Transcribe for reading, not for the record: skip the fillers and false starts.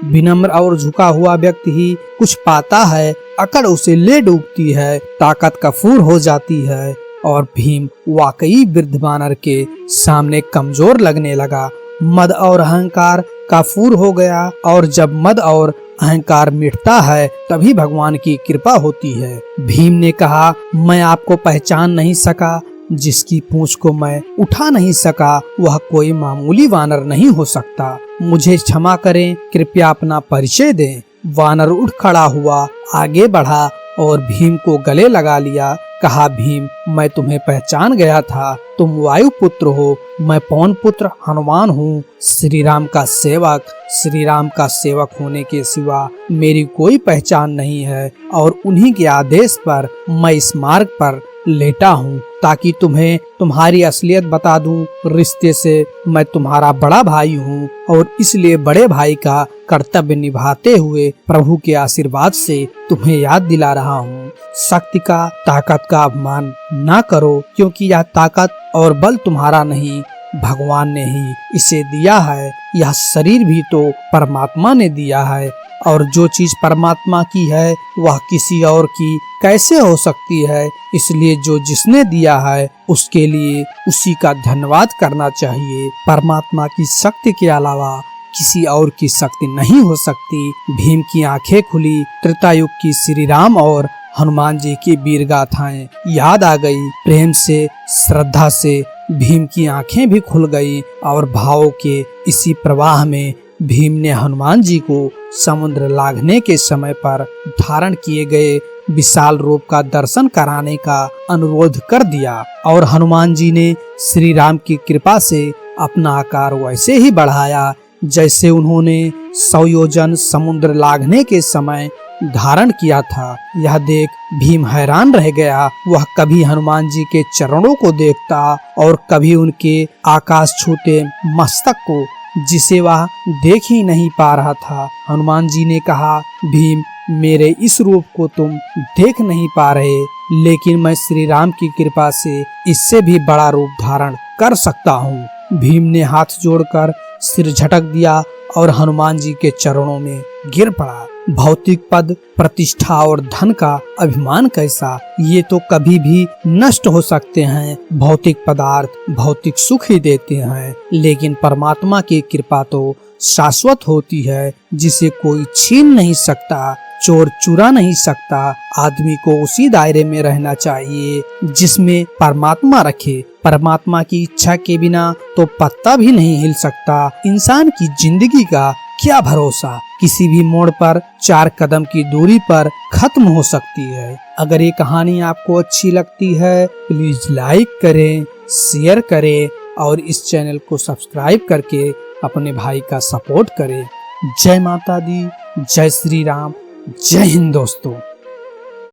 विनम्र और झुका हुआ व्यक्ति ही कुछ पाता है, अकड़ उसे ले डूबती है, ताकत कफूर हो जाती है। और भीम वाकई वृद्ध वानर के सामने कमजोर लगने लगा। मद और अहंकार कफूर हो गया, और जब मद और अहंकार मिटता है तभी भगवान की कृपा होती है। भीम ने कहा, मैं आपको पहचान नहीं सका, जिसकी पूंछ को मैं उठा नहीं सका वह कोई मामूली वानर नहीं हो सकता। मुझे क्षमा करें, कृपया अपना परिचय दें। वानर उठ खड़ा हुआ, आगे बढ़ा और भीम को गले लगा लिया। कहा, भीम, मैं तुम्हें पहचान गया था, तुम वायु पुत्र हो। मैं पवन पुत्र हनुमान हूँ, श्री राम का सेवक। श्री राम का सेवक होने के सिवा मेरी कोई पहचान नहीं है, और उन्हीं के आदेश पर मैं इस मार्ग पर लेटा हूँ ताकि तुम्हें तुम्हारी असलियत बता दूं। रिश्ते से मैं तुम्हारा बड़ा भाई हूँ, और इसलिए बड़े भाई का कर्तव्य निभाते हुए प्रभु के आशीर्वाद से तुम्हें याद दिला रहा हूँ। शक्ति का, ताकत का अपमान ना करो, क्योंकि यह ताकत और बल तुम्हारा नहीं, भगवान ने ही इसे दिया है। यह शरीर भी तो परमात्मा ने दिया है, और जो चीज परमात्मा की है वह किसी और की कैसे हो सकती है। इसलिए जो जिसने दिया है उसके लिए उसी का धन्यवाद करना चाहिए। परमात्मा की शक्ति के अलावा किसी और की शक्ति नहीं हो सकती। भीम की आंखें खुली। त्रेतायुग की श्री राम और हनुमान जी की वीर गाथाएं याद आ गई। प्रेम से, श्रद्धा से भीम की आंखें भी खुल गई, और भावों के इसी प्रवाह में भीम ने हनुमान जी को समुद्र लांघने के समय पर धारण किए गए विशाल रूप का दर्शन कराने का अनुरोध कर दिया, और हनुमान जी ने श्री राम की कृपा से अपना आकार वैसे ही बढ़ाया जैसे उन्होंने 100 योजन समुद्र लांघने के समय धारण किया था। यह देख भीम हैरान रह गया। वह कभी हनुमान जी के चरणों को देखता और कभी उनके आकाश छूते मस्तक को, जिसे वह देख ही नहीं पा रहा था। हनुमान जी ने कहा, भीम, मेरे इस रूप को तुम देख नहीं पा रहे, लेकिन मैं श्री राम की कृपा से इससे भी बड़ा रूप धारण कर सकता हूँ। भीम ने हाथ जोड़कर सिर झटक दिया और हनुमान जी के चरणों में गिर पड़ा। भौतिक पद, प्रतिष्ठा और धन का अभिमान कैसा, ये तो कभी भी नष्ट हो सकते हैं। भौतिक पदार्थ भौतिक सुख ही देते हैं, लेकिन परमात्मा की कृपा तो शाश्वत होती है, जिसे कोई छीन नहीं सकता, चोर चुरा नहीं सकता। आदमी को उसी दायरे में रहना चाहिए जिसमें परमात्मा रखे। परमात्मा की इच्छा के बिना तो पत्ता भी नहीं हिल सकता। इंसान की जिंदगी का क्या भरोसा, किसी भी मोड़ पर 4 कदम की दूरी पर खत्म हो सकती है। अगर ये कहानी आपको अच्छी लगती है, प्लीज लाइक करें, शेयर करें, और इस चैनल को सब्सक्राइब करके अपने भाई का सपोर्ट करें। जय माता दी, जय श्री राम, जय हिंद दोस्तों।